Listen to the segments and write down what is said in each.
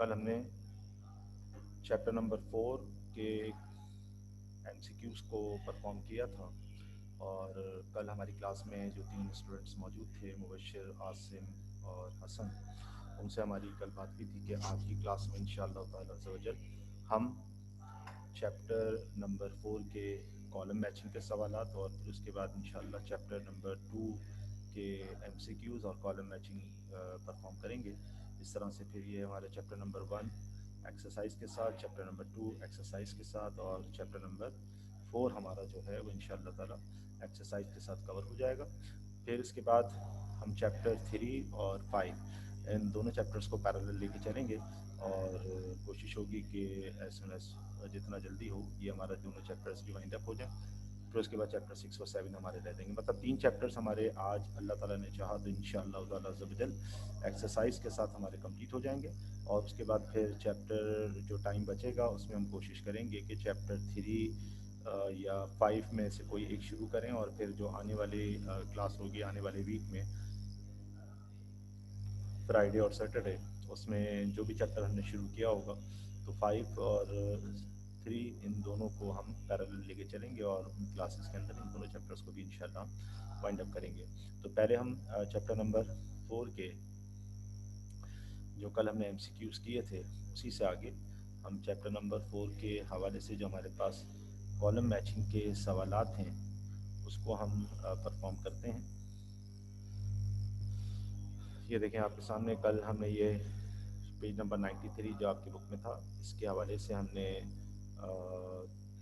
कल हमने chapter number 4 के एमसीक्यूज़ को परफॉर्म किया था और कल हमारी क्लास में जो 3 स्टूडेंट्स मौजूद थे, मुबश्शिर, आसिम और हसन, उनसे हमारी कल बात की थी कि आज की क्लास में इंशाअल्लाह ताला अज़्ज़ा वजल हम चैप्टर नंबर 4 के कॉलम मैचिंग के सवालात और फिर उसके बाद इंशाअल्लाह चैप्टर नंबर 2 के एमसीक्यूज़ और कॉलम मैचिंग परफॉर्म करेंगे। इस तरह से फिर ये हमारा चैप्टर नंबर 1 एक्सरसाइज के साथ, चैप्टर नंबर 2 एक्सरसाइज के साथ और चैप्टर नंबर 4 हमारा जो है वो इंशाअल्लाह ताला एक्सरसाइज के साथ कवर हो जाएगा। फिर इसके बाद हम चैप्टर 3 और 5 इन दोनों चैप्टर्स को पैरेलल लेके चलेंगे और कोशिश होगी कि एज सुन एज जितना जल्दी हो ये हमारा दोनों चैप्टर्स भी वाइंड अप हो जाए। फिर उसके बाद चैप्टर 6 और 7 हमारे रह जाएंगे, मतलब 3 चैप्टर्स हमारे आज अल्लाह ताला ने चाहा तो इंशाअल्लाह ताला अज़्ज़ा वजल एक्सरसाइज के साथ हमारे कंप्लीट हो जाएंगे। और उसके बाद फिर चैप्टर जो टाइम बचेगा उसमें हम कोशिश करेंगे कि चैप्टर 3 या 5 में से कोई एक शुरू करें और फिर जो आने वाली क्लास होगी आने वाले वीक में फ्राइडे और सैटरडे, उसमें जो भी चैप्टर हमने शुरू किया होगा तो 5 और 3 इन दोनों को हम पैरेलल लेके चलेंगे और उन क्लासेस के अंदर इन दोनों चैप्टर्स को भी इंशाल्लाह वाइंड अप करेंगे। तो पहले हम चैप्टर नंबर 4 के जो कल हमने एमसीक्यूज़ किए थे उसी से आगे हम चैप्टर नंबर 4 के हवाले से जो हमारे पास कॉलम मैचिंग के सवालात हैं उसको हम परफॉर्म करते हैं। ये देखें आपके सामने, कल हमने ये पेज नंबर 93 जो आपकी बुक में था इसके हवाले से हमने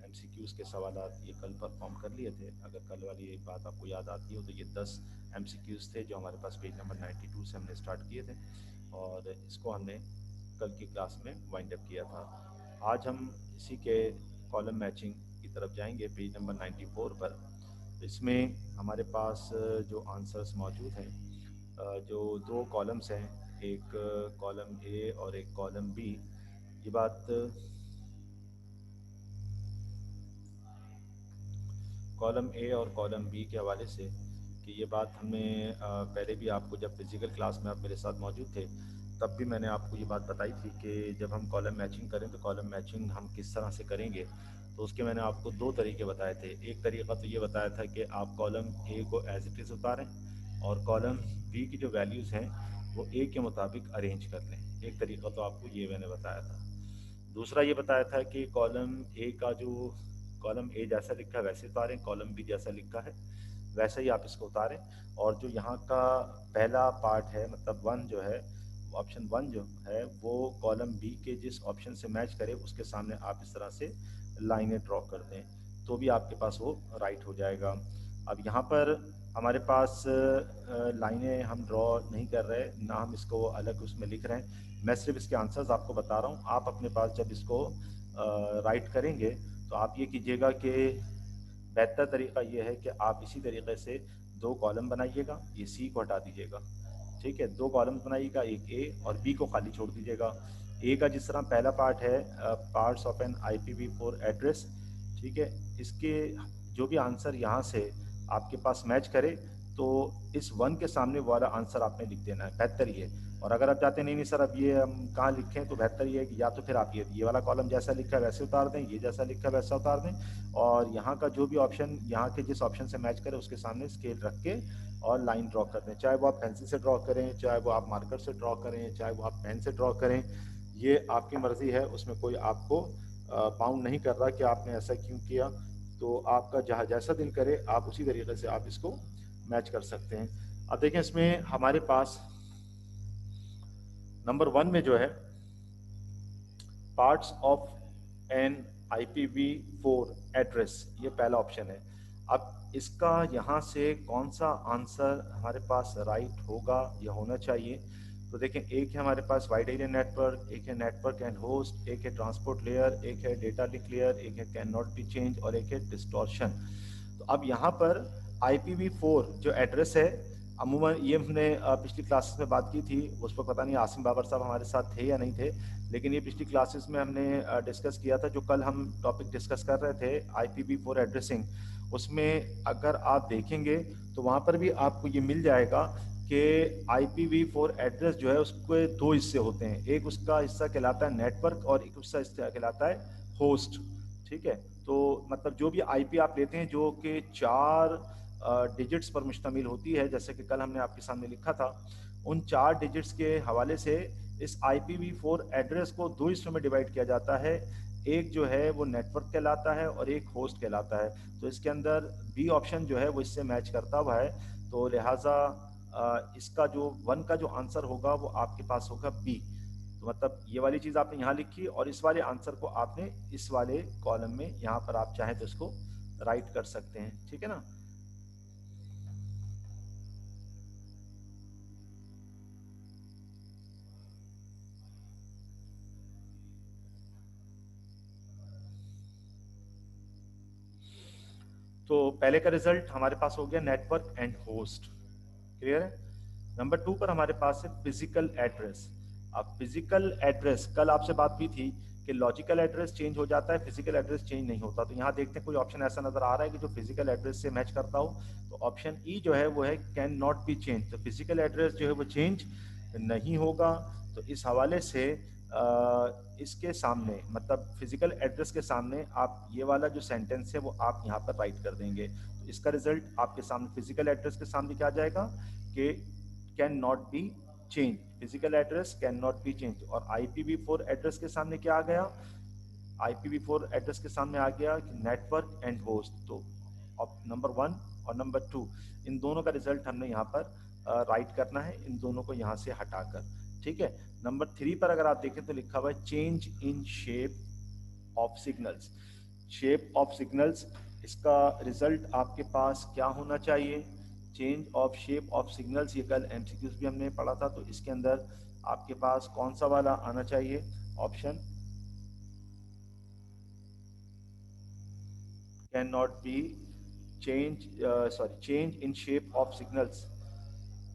एमसीक्यूज़ के सवालात ये कल परफॉर्म कर लिए थे। अगर कल वाली बात आपको याद आती हो तो ये 10 एमसीक्यूज़ थे जो हमारे पास पेज नंबर 92 से हमने स्टार्ट किए थे और इसको हमने कल की क्लास में वाइंड अप किया था। आज हम इसी के कॉलम मैचिंग की तरफ जाएंगे पेज नंबर 94 पर। इसमें हमारे पास जो आंसर्स मौजूद हैं, जो 2 कॉलम्स हैं, एक कॉलम ए और एक कॉलम बी। ये बात कॉलम ए और कॉलम बी के हवाले से कि ये बात हमने पहले भी आपको जब फिज़िकल क्लास में आप मेरे साथ मौजूद थे तब भी मैंने आपको ये बात बताई थी कि जब हम कॉलम मैचिंग करें तो कॉलम मैचिंग हम किस तरह से करेंगे। तो उसके मैंने आपको 2 तरीके बताए थे। एक तरीका तो ये बताया था कि आप कॉलम ए को एज इट इज़ उतारें और कॉलम बी की जो वैल्यूज़ हैं वो ए के मुताबिक अरेंज कर लें। एक तरीका तो आपको ये मैंने बताया था। दूसरा ये बताया था कि कॉलम ए का जो कॉलम ए जैसा लिखा है वैसे उतारें, कॉलम बी जैसा लिखा है वैसे ही आप इसको उतारें और जो यहाँ का पहला पार्ट है मतलब 1 जो है, ऑप्शन 1 जो है वो कॉलम बी के जिस ऑप्शन से मैच करे उसके सामने आप इस तरह से लाइनें ड्रॉ कर दें तो भी आपके पास वो राइट हो जाएगा। अब यहाँ पर हमारे पास लाइनें हम ड्रॉ नहीं कर रहे, ना हम इसको अलग उसमें लिख रहे हैं, मैं सिर्फ इसके आंसर्स आपको बता रहा हूँ। आप अपने पास जब इसको राइट करेंगे तो आप ये कीजिएगा कि बेहतर तरीका ये है कि आप इसी तरीके से 2 कॉलम बनाइएगा, ये सी को हटा दीजिएगा, ठीक है। 2 कॉलम बनाइएगा, एक ए और बी को खाली छोड़ दीजिएगा। ए का जिस तरह पहला पार्ट है parts of N IPv4 address, ठीक है, इसके जो भी आंसर यहाँ से आपके पास मैच करे तो इस 1 के सामने वाला आंसर आपने लिख देना है, बेहतर ये। और अगर आप चाहते हैं नहीं नहीं सर अब ये हम कहाँ लिखें, तो बेहतर ये है कि या तो फिर आप ये वाला कॉलम जैसा लिखा है वैसे उतार दें, ये जैसा लिखा है वैसा उतार दें और यहाँ का जो भी ऑप्शन यहाँ के जिस ऑप्शन से मैच करे उसके सामने स्केल रख के और लाइन ड्रॉ कर दें। चाहे वो आप पेंसिल से ड्रॉ करें, चाहे वो आप मार्कर से ड्रॉ करें, चाहे वो आप पेन से ड्रॉ करें, ये आपकी मर्ज़ी है, उसमें कोई आपको बाउंड नहीं कर रहा कि आपने ऐसा क्यों किया। तो आपका जहाँ जैसा दिल करे आप उसी तरीके से आप इसको मैच कर सकते हैं। अब देखें इसमें हमारे पास नंबर 1 में जो है parts of N IPv4 address, ये पहला ऑप्शन है। अब इसका यहाँ से कौन सा आंसर हमारे पास राइट होगा या होना चाहिए, तो देखें एक है हमारे पास वाइड एरिया नेटवर्क, एक है नेटवर्क एंड होस्ट, एक है ट्रांसपोर्ट लेयर, एक है डेटा लिंक लेयर, एक है कैन नॉट बी चेंज और एक है डिस्टॉर्शन। तो अब यहाँ पर IPv4 जो एड्रेस है, अमूमन ये हमने पिछली क्लासेस में बात की थी, उस पर पता नहीं आसिम बाबर साहब हमारे साथ थे या नहीं थे, लेकिन ये पिछली क्लासेस में हमने डिस्कस किया था। जो कल हम टॉपिक डिस्कस कर रहे थे IPv4 एड्रेसिंग, उसमें अगर आप देखेंगे तो वहाँ पर भी आपको ये मिल जाएगा कि IPv4 एड्रेस जो है उसके दो हिस्से होते हैं, एक उसका हिस्सा कहलाता है नेटवर्क और एक उसका हिस्सा कहलाता है होस्ट। ठीक है, तो मतलब जो भी IP आप लेते हैं जो कि 4 डिजिट्स पर मुश्तमिल होती है, जैसे कि कल हमने आपके सामने लिखा था, उन 4 डिजिट्स के हवाले से इस IPv4 एड्रेस को दो हिस्सों में डिवाइड किया जाता है। एक जो है वो नेटवर्क कहलाता है और एक होस्ट कहलाता है। तो इसके अंदर बी ऑप्शन जो है वो इससे मैच करता हुआ है, तो लिहाजा इसका जो 1 का जो आंसर होगा वो आपके पास होगा बी। तो मतलब ये वाली चीज़ आपने यहाँ लिखी और इस वाले आंसर को आपने इस वाले कॉलम में यहाँ पर आप चाहें तो इसको राइट कर सकते हैं। ठीक है ना। तो पहले का रिजल्ट हमारे पास हो गया नेटवर्क एंड होस्ट, क्लियर है। नंबर 2 पर हमारे पास है फिजिकल एड्रेस। अब फिजिकल एड्रेस, कल आपसे बात हुई थी कि लॉजिकल एड्रेस चेंज हो जाता है, फिजिकल एड्रेस चेंज नहीं होता। तो यहाँ देखते हैं कोई ऑप्शन ऐसा नजर आ रहा है कि जो फिजिकल एड्रेस से मैच करता हो। तो ऑप्शन ई जो है वो है कैन नॉट बी चेंज। तो फिजिकल एड्रेस जो है वो चेंज नहीं होगा। तो इस हवाले से इसके सामने मतलब फिजिकल एड्रेस के सामने आप ये वाला जो सेंटेंस है वो आप यहाँ पर राइट कर देंगे। तो इसका रिजल्ट आपके सामने फिजिकल एड्रेस के सामने क्या आ जाएगा कि can not be change, physical address can not be change. और IPv4 एड्रेस के सामने क्या आ गया, IPv4 एड्रेस के सामने आ गया कि नेटवर्क एंड होस्ट। तो नंबर 1 और नंबर 2 इन दोनों का रिजल्ट हमने यहाँ पर राइट करना है, इन दोनों को यहाँ से हटाकर। ठीक है। नंबर 3 पर अगर आप देखें तो लिखा हुआ है change in shape of signals. Shape of signals, इसका रिजल्ट आपके पास क्या होना चाहिए, change of shape of signals. ये कल MCQs भी हमने पढ़ा था, तो इसके अंदर आपके पास कौन सा वाला आना चाहिए option, can not be change, sorry change in shape of signals.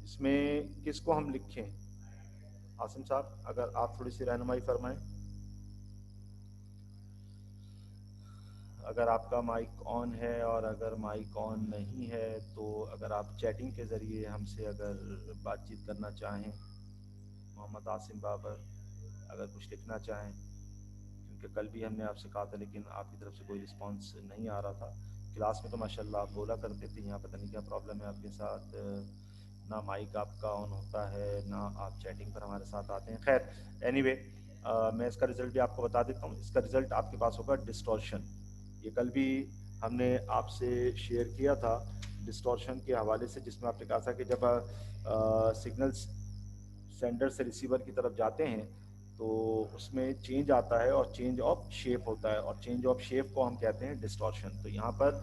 इसमें किसको हम लिखें, आसिम साहब अगर आप थोड़ी सी रहनुमाई फरमाएं। अगर आपका माइक ऑन है और अगर माइक ऑन नहीं है तो अगर आप चैटिंग के ज़रिए हमसे अगर बातचीत करना चाहें, मोहम्मद आसिम बाबर अगर कुछ लिखना चाहें, क्योंकि कल भी हमने आपसे कहा था लेकिन आपकी तरफ से कोई रिस्पांस नहीं आ रहा था। क्लास में तो माशाल्लाह आप बोला करते थे, यहाँ पता नहीं क्या प्रॉब्लम है आपके साथ, ना माइक आपका ऑन होता है ना आप चैटिंग पर हमारे साथ आते हैं। खैर एनीवे, मैं इसका रिज़ल्ट भी आपको बता देता हूँ। इसका रिज़ल्ट आपके पास होगा डिस्टॉर्शन। ये कल भी हमने आपसे शेयर किया था डिस्टॉर्शन के हवाले से, जिसमें आपने कहा था कि जब सिग्नल्स सेंडर से रिसीवर की तरफ जाते हैं तो उसमें चेंज आता है और चेंज ऑफ शेप होता है, और चेंज ऑफ शेप को हम कहते हैं डिस्टॉर्शन। तो यहाँ पर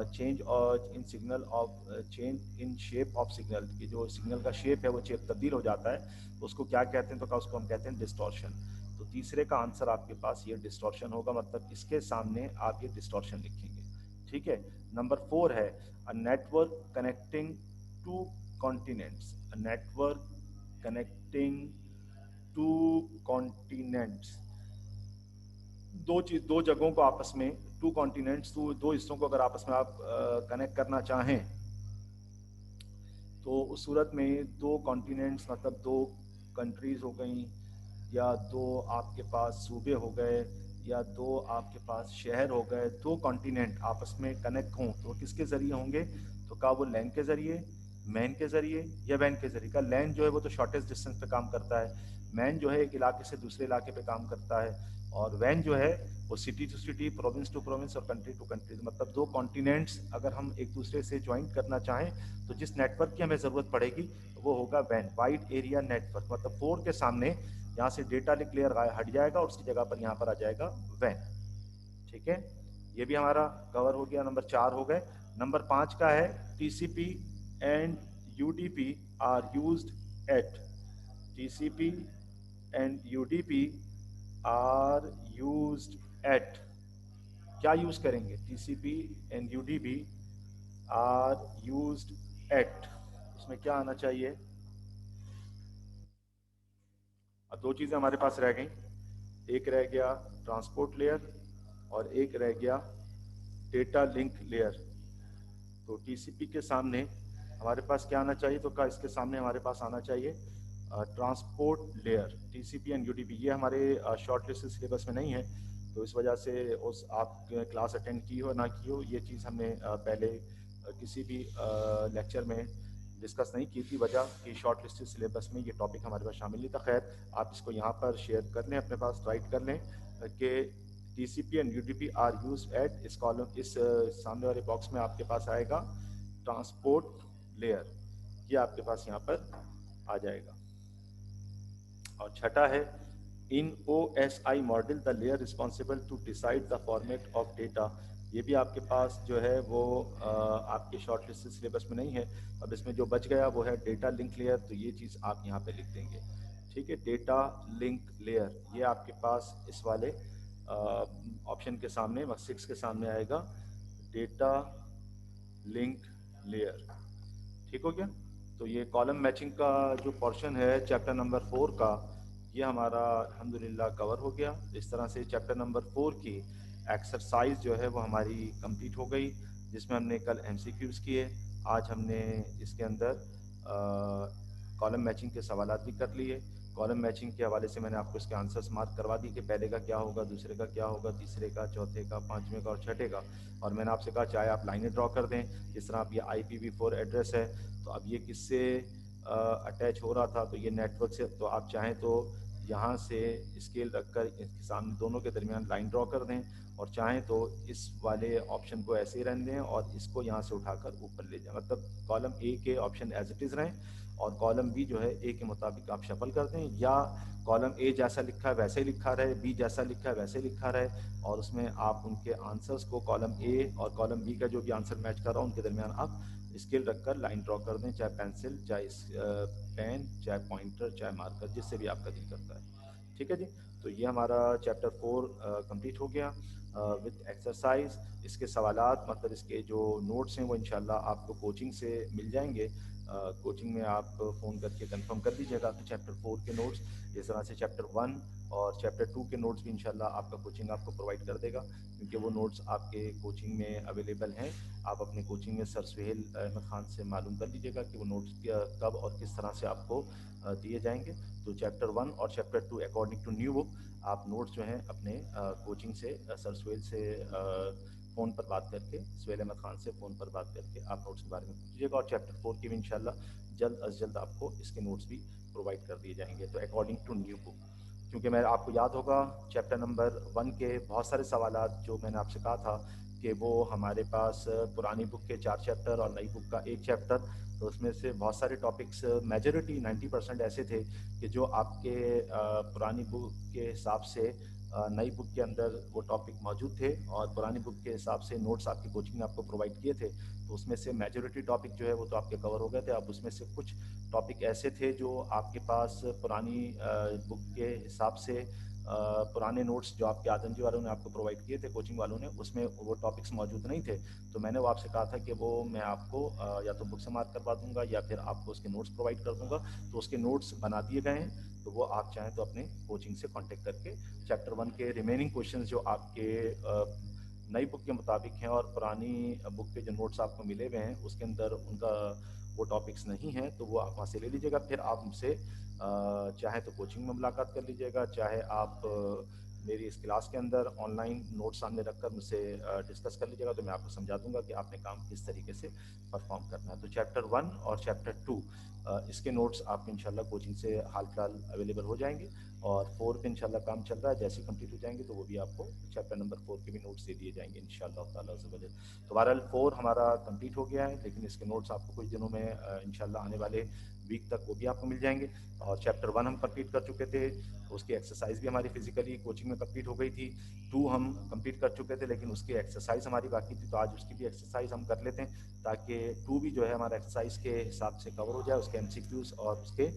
चेंज और in signal of change in shape of signal की जो सिग्नल का शेप है वो शेप तब्दील हो जाता है, तो उसको क्या कहते हैं, तो क्या उसको हम कहते हैं डिस्टॉर्शन। तो तीसरे का आंसर आपके पास ये डिस्टॉर्शन होगा, मतलब इसके सामने आप ये डिस्टॉर्शन लिखेंगे। ठीक है। नंबर 4 है a network connecting two continents. A network connecting two continents, दो जगहों को आपस में, टू कॉन्टिनेंट्स, दो हिस्सों को अगर आपस में आप कनेक्ट करना चाहें तो उस सूरत में दो कॉन्टिनेंट्स मतलब दो कंट्रीज हो गई, या दो आपके पास सूबे हो गए, या दो आपके पास शहर हो गए, दो कॉन्टिनेंट आपस में कनेक्ट हों तो किसके ज़रिए होंगे, तो क्या वो लैन के ज़रिए, मैन के ज़रिए या वैन के ज़रिए। का लैन जो है वो तो शॉर्टेस्ट डिस्टेंस पे काम करता है, मैन जो है एक इलाके से दूसरे इलाके पे काम करता है, और वैन जो है वो city to city, province to province और कंट्री टू कंट्री। मतलब दो कॉन्टिनेंट्स अगर हम एक दूसरे से ज्वाइंट करना चाहें तो जिस नेटवर्क की हमें ज़रूरत पड़ेगी वो होगा वैन, वाइड एरिया नेटवर्क। मतलब 4 के सामने यहाँ से डेटा लिंक लेयर हट जाएगा और उसकी जगह पर यहाँ पर आ जाएगा वैन। ठीक है, ये भी हमारा कवर हो गया। नंबर 4 हो गए। नंबर 5 का है TCP and UDP are used at, TCP and UDP are used at, क्या यूज करेंगे, TCP and UDP are used at, इसमें क्या आना चाहिए। अब दो चीज़ें हमारे पास रह गई, एक रह गया ट्रांसपोर्ट लेयर और एक रह गया डेटा लिंक लेयर। तो TCP के सामने हमारे पास क्या आना चाहिए, तो इसके सामने हमारे पास आना चाहिए transport layer, TCP and UDP. ये हमारे शॉर्ट लिस्ट सिलेबस में नहीं है, तो इस वजह से उस आप क्लास अटेंड की हो ना की हो, ये चीज़ हमने पहले किसी भी लेक्चर में डिस्कस नहीं की थी, वजह कि शॉर्ट लिस्ट सिलेबस में ये टॉपिक हमारे पास शामिल नहीं था। खैर, आप इसको यहाँ पर शेयर कर लें, अपने पास राइट कर लें कि TCP and UDP are use at इस कॉलम, इस सामने वाले बॉक्स में आपके पास आएगा ट्रांसपोर्ट लेयर, ये आपके पास यहाँ पर आ जाएगा। और छठा है in OSI model the layer responsible to decide the format of data. ये भी आपके पास जो है वो आपके शॉर्ट लिस्ट सिलेबस में नहीं है। अब इसमें जो बच गया वो है डेटा लिंक लेयर, तो ये चीज़ आप यहाँ पे लिख देंगे। ठीक है, डेटा लिंक लेयर ये आपके पास इस वाले ऑप्शन के सामने 6 के सामने आएगा, डेटा लिंक लेयर। ठीक हो गया। तो ये कॉलम मैचिंग का जो पोर्शन है चैप्टर नंबर 4 का, ये हमारा अल्हम्दुलिल्लाह कवर हो गया। इस तरह से चैप्टर नंबर 4 की एक्सरसाइज जो है वो हमारी कंप्लीट हो गई, जिसमें हमने कल MCQs किए। आज हमने इसके अंदर कॉलम मैचिंग के सवालात भी कर लिए। कॉलम मैचिंग के हवाले से मैंने आपको इसके आंसर्स मार्क करवा दी कि पहले का क्या होगा, दूसरे का क्या होगा, तीसरे का, चौथे का, पाँचवें का और छठे का। और मैंने आपसे कहा चाहे आप लाइनें ड्रॉ कर दें, जिस तरह आप ये IPv4 एड्रेस है, तो अब ये किससे अटैच हो रहा था, तो ये नेटवर्क से। तो आप चाहें तो यहाँ से स्केल रखकर इसके सामने दोनों के दरमियान लाइन ड्रॉ कर दें, और चाहें तो इस वाले ऑप्शन को ऐसे ही रहने दें और इसको यहाँ से उठाकर ऊपर ले जाएं। मतलब कॉलम ए के ऑप्शन एज इट इज़ रहें और कॉलम बी जो है ए के मुताबिक आप शफल कर दें, या कॉलम ए जैसा लिखा है वैसे ही लिखा रहे, बी जैसा लिखा है वैसे लिखा रहे, और उसमें आप उनके आंसर्स को कॉलम ए और कॉलम बी का जो भी आंसर मैच कर रहा हो उनके दरमियान आप स्केल रखकर लाइन ड्रॉ कर दें, चाहे पेंसिल, चाहे पेन, चाहे पॉइंटर, चाहे मार्कर, जिससे भी आपका दिल करता है। ठीक है जी। तो ये हमारा चैप्टर 4 कंप्लीट हो गया विद एक्सरसाइज। इसके सवालात, मतलब इसके जो नोट्स हैं वो इंशाल्लाह आपको कोचिंग से मिल जाएंगे। कोचिंग में आप फ़ोन करके कंफर्म कर दीजिएगा कि चैप्टर 4 के नोट्स, इस तरह से चैप्टर 1 और चैप्टर 2 के नोट्स भी इंशाल्लाह आपका कोचिंग आपको प्रोवाइड कर देगा, क्योंकि वो नोट्स आपके कोचिंग में अवेलेबल हैं। आप अपने कोचिंग में सर सुहेल अहमद खान से मालूम कर लीजिएगा कि वो नोट्स कब और किस तरह से आपको दिए जाएंगे। तो चैप्टर 1 और chapter 2 according to new book आप नोट्स जो हैं अपने कोचिंग से सर सुहेल से फ़ोन पर बात करके, सुहेल अहमद खान से फ़ोन पर बात करके आप नोट्स के बारे में पूछिएगा। और चैप्टर 4 की भी इंशाल्लाह जल्द अज जल्द आपको इसके नोट्स भी प्रोवाइड कर दिए जाएंगे, तो अकॉर्डिंग टू न्यू बुक। क्योंकि मैं आपको याद होगा चैप्टर नंबर 1 के बहुत सारे सवालात जो मैंने आपसे कहा था कि वो हमारे पास पुरानी बुक के 4 चैप्टर और नई बुक का 1 चैप्टर, तो उसमें से बहुत सारे टॉपिक्स, मेजॉरिटी 90% ऐसे थे कि जो आपके पुरानी बुक के हिसाब से नई बुक के अंदर वो टॉपिक मौजूद थे, और पुरानी बुक के हिसाब से नोट्स आपकी कोचिंग ने आपको प्रोवाइड किए थे। तो उसमें से मेजॉरिटी टॉपिक जो है वो तो आपके कवर हो गए थे। अब उसमें से कुछ टॉपिक ऐसे थे जो आपके पास पुरानी बुक के हिसाब से पुराने नोट्स जो आपके आदम जी वालों ने आपको प्रोवाइड किए थे, कोचिंग वालों ने, उसमें वो टॉपिक्स मौजूद नहीं थे। तो मैंने वो आपसे कहा था कि वो मैं आपको या तो बुक से मार्क करवा दूंगा या फिर आपको उसके नोट्स प्रोवाइड कर दूंगा। तो उसके नोट्स बना दिए गए हैं, तो वो आप चाहें तो अपने कोचिंग से कांटेक्ट करके चैप्टर 1 के रिमेनिंग क्वेश्चंस जो आपके नई बुक के मुताबिक हैं और पुरानी बुक के जो नोट्स आपको मिले हुए हैं उसके अंदर उनका वो टॉपिक्स नहीं हैं, तो वो आप वहाँ से ले लीजिएगा। फिर आप मुझसे चाहे तो कोचिंग में मुलाकात कर लीजिएगा, चाहे आप मेरी इस क्लास के अंदर ऑनलाइन नोट सामने रखकर मुझसे डिस्कस कर लीजिएगा, तो मैं आपको समझा दूंगा कि आपने काम किस तरीके से परफॉर्म करना है। तो चैप्टर 1 और चैप्टर 2 इसके नोट्स आपको इंशाल्लाह कोचिंग से हाल फिलहाल अवेलेबल हो जाएंगे, और 4 पे इंशाल्लाह काम चल रहा है, जैसे कंप्लीट हो जाएंगे तो वो भी आपको चैप्टर नंबर 4 के भी नोट्स दे दिए जाएंगे इंशाल्लाह ताला अज़्ज़ व जल। तो बहरहाल 4 हमारा कंप्लीट हो गया है, लेकिन इसके नोट्स आपको कुछ दिनों में इंशाल्लाह आने वाले वीक तक वो भी आपको मिल जाएंगे। और चैप्टर 1 हम कंप्लीट कर चुके थे, उसकी एक्सरसाइज भी हमारी फिजिकली कोचिंग में कंप्लीट हो गई थी। 2 हम कंप्लीट कर चुके थे, लेकिन उसकी एक्सरसाइज हमारी बाकी थी, तो आज उसकी भी एक्सरसाइज हम कर लेते हैं, ताकि 2 भी जो है हमारा एक्सरसाइज के हिसाब से कवर हो जाए। उसके MCQs और उसके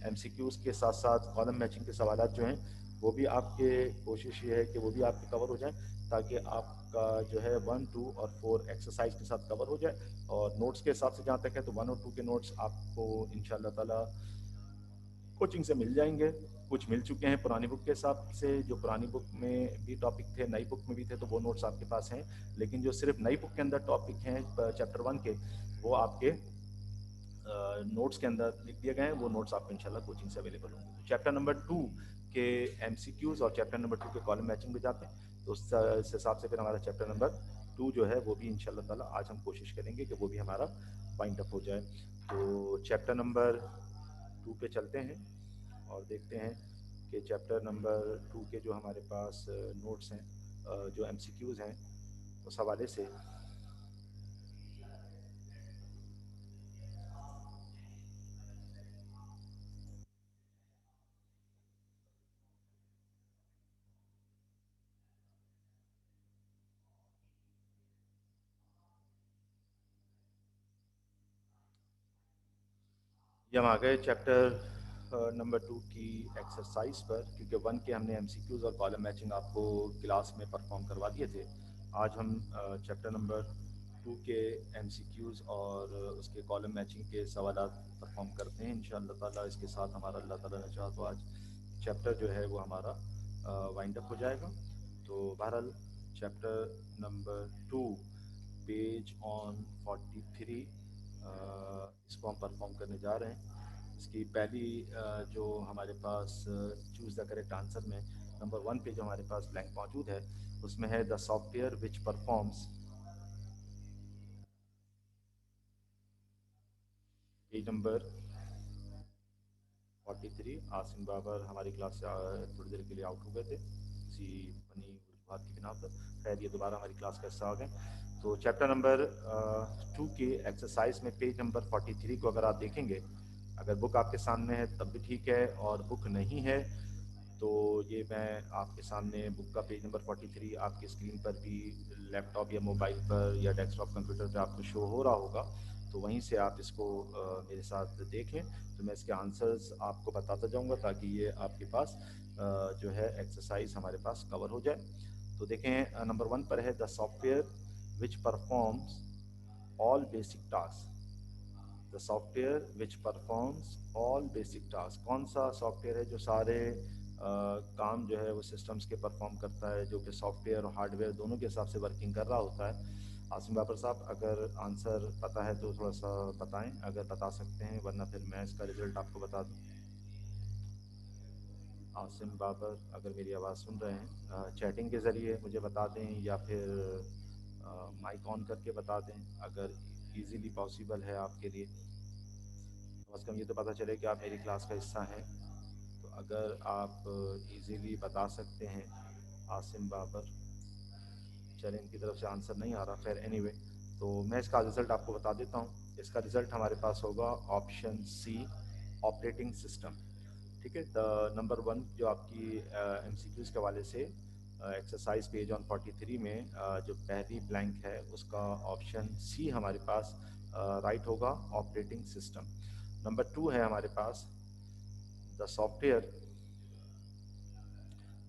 MCQs के साथ साथ कॉलम मैचिंग के सवालात जो हैं वो भी आपके, कोशिश ये है कि वो भी आपके कवर हो जाए, ताकि आपका जो है 1, 2 और 4 एक्सरसाइज के साथ कवर हो जाए। और नोट्स के हिसाब से जहाँ तक है तो 1 और 2 के नोट्स आपको इंशाल्लाह ताला कोचिंग से मिल जाएंगे। कुछ मिल चुके हैं पुरानी बुक के हिसाब से, जो पुरानी बुक में भी टॉपिक थे नई बुक में भी थे, तो वो नोट्स आपके पास हैं। लेकिन जो सिर्फ नई बुक के अंदर टॉपिक हैं चैप्टर 1 के, वो आपके नोट्स के अंदर लिख दिए गए हैं, वो नोट्स आपको इंशाल्लाह कोचिंग से अवेलेबल होंगे। तो चैप्टर नंबर 2 के एमसीक्यूज और चैप्टर नंबर 2 के कॉलम मैचिंग में जाते हैं। तो उस हिसाब से फिर हमारा चैप्टर नंबर 2 जो है वो भी इंशाल्लाह ताला आज हम कोशिश करेंगे कि वो भी हमारा वाइंड अप हो जाए। तो चैप्टर नंबर 2 पे चलते हैं और देखते हैं कि चैप्टर नंबर 2 के जो हमारे पास नोट्स हैं, जो एमसीक्यूज हैं, उस हवाले से ये हम आ गए चैप्टर नंबर 2 की एक्सरसाइज पर, क्योंकि 1 के हमने एमसीक्यूज और कॉलम मैचिंग आपको क्लास में परफॉर्म करवा दिए थे। आज हम चैप्टर नंबर 2 के एमसीक्यूज और उसके कॉलम मैचिंग के सवालात परफॉर्म करते हैं इंशाअल्लाह ताला। इसके साथ हमारा अल्लाह ताला ने चाहा तो आज चैप्टर जो है वो हमारा वाइंड अप हो जाएगा। तो बहरहाल चैप्टर नंबर 2 पेज ऑन 43 इसको हम परफॉर्म करने जा रहे हैं। इसकी पहली जो हमारे पास चूज़ द करेक्ट आंसर में नंबर 1 पे जो हमारे पास ब्लैंक मौजूद है, उसमें है the software which performs, page number 43। Asim Babar हमारी क्लास से थोड़ी देर के लिए आउट हो गए थे किसी बनी बात की बिना पर। खैर ये दोबारा हमारी क्लास का हिस्सा आ गए। तो चैप्टर नंबर 2 के एक्सरसाइज में पेज नंबर 43 को अगर आप देखेंगे, अगर बुक आपके सामने है तब भी ठीक है, और बुक नहीं है तो ये मैं आपके सामने बुक का पेज नंबर 43 आपकी स्क्रीन पर भी लैपटॉप या मोबाइल पर या डेस्कटॉप कंप्यूटर पे आपको शो हो रहा होगा। तो वहीं से आप इसको मेरे साथ देखें, तो मैं इसके आंसर्स आपको बताता जाऊंगा ताकि ये आपके पास जो है एक्सरसाइज हमारे पास कवर हो जाए। तो देखें नंबर 1 पर है the software which performs all basic task. The software which performs all basic task, कौन सा सॉफ्टवेयर है जो सारे काम जो है वो सिस्टम्स के परफॉर्म करता है, जो कि सॉफ्टवेयर और हार्डवेयर दोनों के हिसाब से वर्किंग कर रहा होता है। आसिम बाबर साहब अगर आंसर पता है तो थोड़ा सा बताएं, अगर बता सकते हैं, वरना फिर मैं इसका रिजल्ट आपको बता दूं। आसिम बाबर अगर मेरी आवाज़ सुन रहे हैं चैटिंग के ज़रिए मुझे बता दें, या फिर माइक ऑन करके बता दें अगर इजीली पॉसिबल है आपके लिए। कम से कम ये तो पता चले कि आप मेरी क्लास का हिस्सा हैं। तो अगर आप इजीली बता सकते हैं आसिम बाबर, चलें इनकी तरफ से आंसर नहीं आ रहा, खैर एनीवे, तो मैं इसका रिज़ल्ट आपको बता देता हूँ। इसका रिज़ल्ट हमारे पास होगा ऑप्शन सी, ऑपरेटिंग सिस्टम। ठीक है, द नंबर 1 जो आपकी एमसीक्यूज़ के हवाले से एक्सरसाइज पेज ऑन 43 में जो पहली ब्लैंक है उसका ऑप्शन सी हमारे पास राइट होगा, ऑपरेटिंग सिस्टम। नंबर 2 है हमारे पास the software,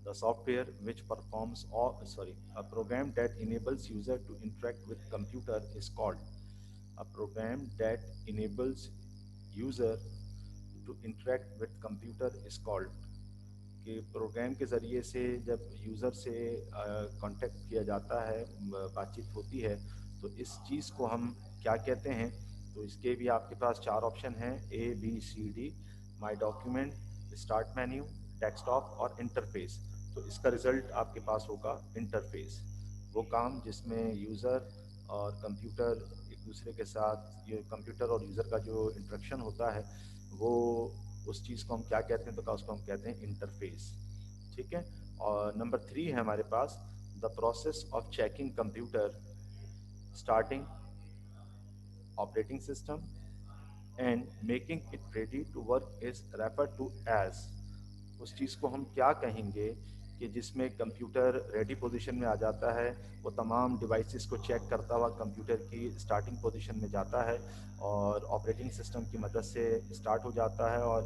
the software which performs or sorry a program that enables user to interact with computer is called, a program that enables user to interact with computer is called, कि programme के ज़रिए से जब user से contact किया जाता है, बातचीत होती है, तो इस चीज़ को हम क्या कहते हैं। तो इसके भी आपके पास 4 ऑप्शन हैं, A B C D, my document, start menu, desktop और इंटरफेस। तो इसका रिज़ल्ट आपके पास होगा इंटरफेस, वो काम जिसमें यूज़र और कंप्यूटर एक दूसरे के साथ, ये कंप्यूटर और यूज़र का जो इंटरेक्शन होता है, वो उस चीज़ को हम क्या कहते हैं, तो उसको हम कहते हैं इंटरफेस। ठीक है, और नंबर 3 है हमारे पास the process of checking computer starting operating system and making it ready to work is refer to as, उस चीज़ को हम क्या कहेंगे कि जिसमें कंप्यूटर रेडी पोजीशन में आ जाता है, वो तमाम डिवाइसेस को चेक करता हुआ कंप्यूटर की स्टार्टिंग पोजीशन में जाता है और ऑपरेटिंग सिस्टम की मदद से स्टार्ट हो जाता है और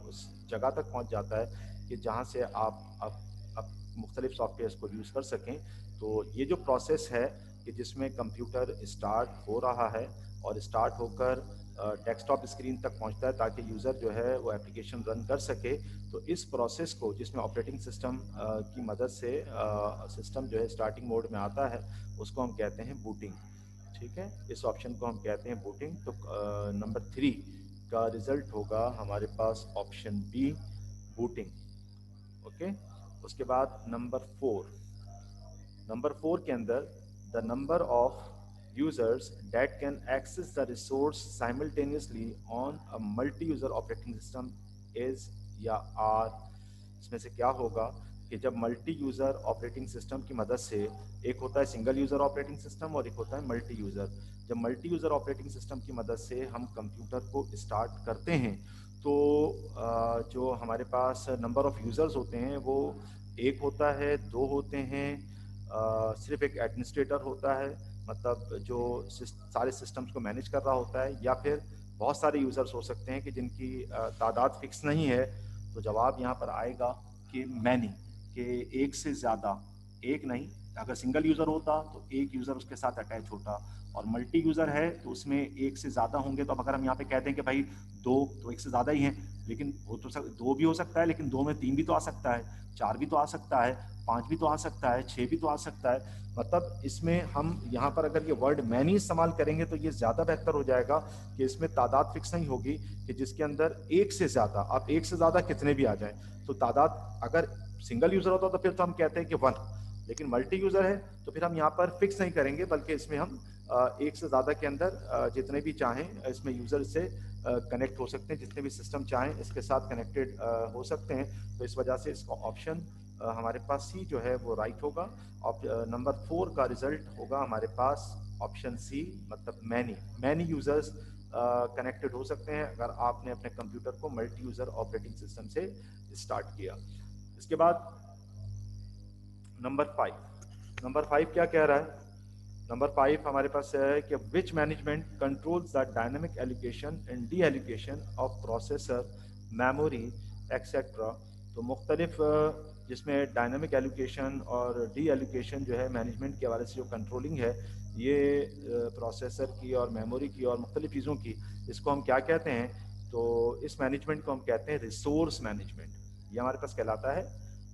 उस जगह तक पहुंच जाता है कि जहां से आप मुख्तलिफ सॉफ्टवेयर्स को यूज़ कर सकें। तो ये जो प्रोसेस है कि जिसमें कंप्यूटर स्टार्ट हो रहा है और स्टार्ट होकर डेस्कटॉप स्क्रीन तक पहुंचता है ताकि यूज़र जो है वो एप्लीकेशन रन कर सके, तो इस प्रोसेस को जिसमें ऑपरेटिंग सिस्टम की मदद से सिस्टम जो है स्टार्टिंग मोड में आता है, उसको हम कहते हैं बूटिंग। ठीक है, इस ऑप्शन को हम कहते हैं बूटिंग। तो नंबर 3 का रिजल्ट होगा हमारे पास ऑप्शन बी, बूटिंग। ओके, उसके बाद नंबर 4 के अंदर the number of users that can access the resource simultaneously on a multi-user operating system is या आर। इसमें से क्या होगा कि जब मल्टी यूज़र ऑपरेटिंग सिस्टम की मदद से, एक होता है सिंगल यूज़र ऑपरेटिंग सिस्टम और एक होता है मल्टी यूज़र, जब मल्टी यूज़र ऑपरेटिंग सिस्टम की मदद से हम कंप्यूटर को स्टार्ट करते हैं तो जो हमारे पास नंबर ऑफ़ यूज़र्स होते हैं वो एक होता है, दो होते हैं, सिर्फ एक एडमिनिस्ट्रेटर होता है, मतलब जो सारे सिस्टम्स को मैनेज कर रहा होता है, या फिर बहुत सारे यूज़र्स हो सकते हैं कि जिनकी तादाद फिक्स नहीं है। तो जवाब यहाँ पर आएगा कि मैनी, कि एक से ज़्यादा, एक नहीं, अगर सिंगल यूज़र होता तो एक यूज़र उसके साथ अटैच होता, और मल्टी यूज़र है तो उसमें एक से ज़्यादा होंगे। तो अब अगर हम यहाँ पे कहते हैं कि भाई दो, तो एक से ज़्यादा ही हैं, लेकिन वो तो दो भी हो सकता है, लेकिन दो में तीन भी तो आ सकता है, चार भी तो आ सकता है, पाँच भी तो आ सकता है, छः भी तो आ सकता है। मतलब इसमें हम यहाँ पर अगर ये वर्ड मैनी इस्तेमाल करेंगे तो ये ज़्यादा बेहतर हो जाएगा कि इसमें तादाद फिक्स नहीं होगी कि जिसके अंदर एक से ज़्यादा, आप एक से ज़्यादा कितने भी आ जाएं। तो तादाद अगर सिंगल यूज़र होता तो फिर तो हम कहते हैं कि 1, लेकिन मल्टी यूज़र है तो फिर हम यहाँ पर फिक्स नहीं करेंगे, बल्कि इसमें हम एक से ज़्यादा के अंदर जितने भी चाहें इसमें यूज़र से कनेक्ट हो सकते हैं, जितने भी सिस्टम चाहें इसके साथ कनेक्टेड हो सकते हैं। तो इस वजह से इसका ऑप्शन हमारे पास सी जो है वो राइट होगा। नंबर 4 का रिजल्ट होगा हमारे पास ऑप्शन सी, मतलब मैनी यूज़र्स कनेक्टेड हो सकते हैं अगर आपने अपने कंप्यूटर को मल्टी यूज़र ऑपरेटिंग सिस्टम से स्टार्ट किया। इसके बाद नंबर 5 क्या कह रहा है? नंबर 5 हमारे पास है कि which management controls the dynamic allocation and deallocation of processor, memory etcetera. तो मुख्तलिफ जिसमें डायनेमिक एलोकेशन और डी एलोकेशन जो है मैनेजमेंट के हवाले से जो कंट्रोलिंग है ये प्रोसेसर की और मेमोरी की और मुख्तलिफ चीज़ों की, इसको हम क्या कहते हैं? तो इस मैनेजमेंट को हम कहते हैं रिसोर्स मैनेजमेंट। ये हमारे पास कहलाता है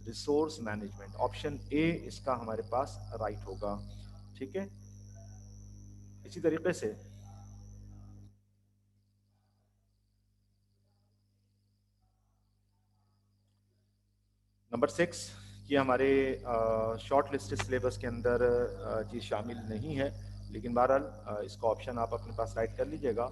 रिसोर्स मैनेजमेंट। ऑप्शन ए इसका हमारे पास राइट होगा। ठीक है, इसी तरीके से नंबर 6 ये हमारे शॉर्ट लिस्ट सिलेबस के अंदर चीज़ शामिल नहीं है, लेकिन बहरहाल इसका ऑप्शन आप अपने पास राइट कर लीजिएगा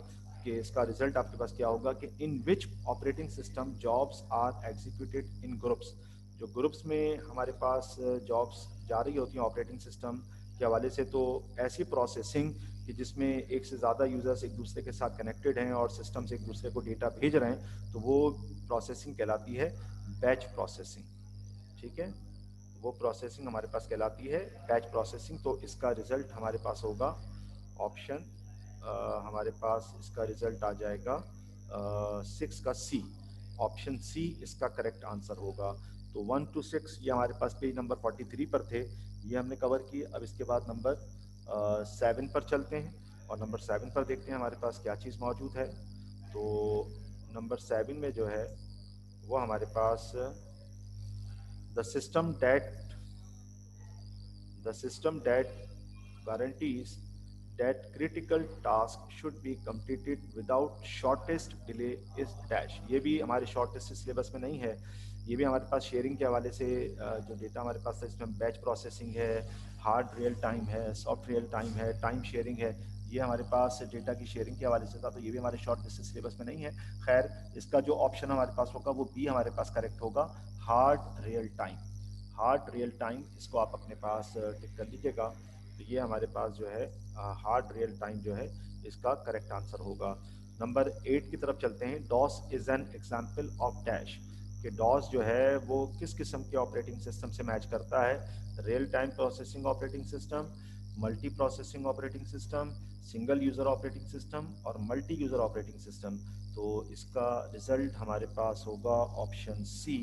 कि इसका रिजल्ट आपके पास क्या होगा कि in which operating system jobs are executed in groups. जो ग्रुप्स में हमारे पास जॉब्स जा रही होती हैं ऑपरेटिंग सिस्टम के हवाले से, तो ऐसी प्रोसेसिंग कि जिसमें एक से ज़्यादा यूज़र्स एक दूसरे के साथ कनेक्टेड हैं और सिस्टम से एक दूसरे को डेटा भेज रहे हैं, तो वो प्रोसेसिंग कहलाती है बैच प्रोसेसिंग। ठीक है, वो प्रोसेसिंग हमारे पास कहलाती है बैच प्रोसेसिंग। तो इसका रिजल्ट हमारे पास होगा ऑप्शन, हमारे पास इसका रिजल्ट आ जाएगा 6 का सी, ऑप्शन सी इसका करेक्ट आंसर होगा। तो 1 to 6 ये हमारे पास पेज नंबर 43 पर थे, ये हमने कवर किए। अब इसके बाद नंबर 7 पर चलते हैं और नंबर 7 पर देखते हैं हमारे पास क्या चीज़ मौजूद है। तो नंबर 7 में जो है वो हमारे पास the system that the system that guarantees that critical task should be completed without shortest delay is dash। ये भी हमारे शॉर्टेस्ट सिलेबस में नहीं है, ये भी हमारे पास शेयरिंग के हवाले से जो डेटा हमारे पास है इसमें बैच प्रोसेसिंग है, हार्ड रियल टाइम है, सॉफ्ट रियल टाइम है, टाइम शेयरिंग है, ये हमारे पास डेटा की शेयरिंग के हवाले से था। तो ये भी हमारे शॉर्ट लिस्ट सिलेबस में नहीं है। खैर, इसका जो ऑप्शन हमारे पास होगा वो बी हमारे पास करेक्ट होगा, hard real time. Hard real time इसको आप अपने पास टिक कर लीजिएगा। तो ये हमारे पास जो है हार्ड रियल टाइम जो है इसका करेक्ट आंसर होगा। नंबर 8 की तरफ चलते हैं। DOS is an example of dash, कि डॉस जो है वो किस किस्म के ऑपरेटिंग सिस्टम से मैच करता है? Real time processing operating system, multi processing operating system, single user operating system और मल्टी यूज़र ऑपरेटिंग सिस्टम। तो इसका रिजल्ट हमारे पास होगा option C,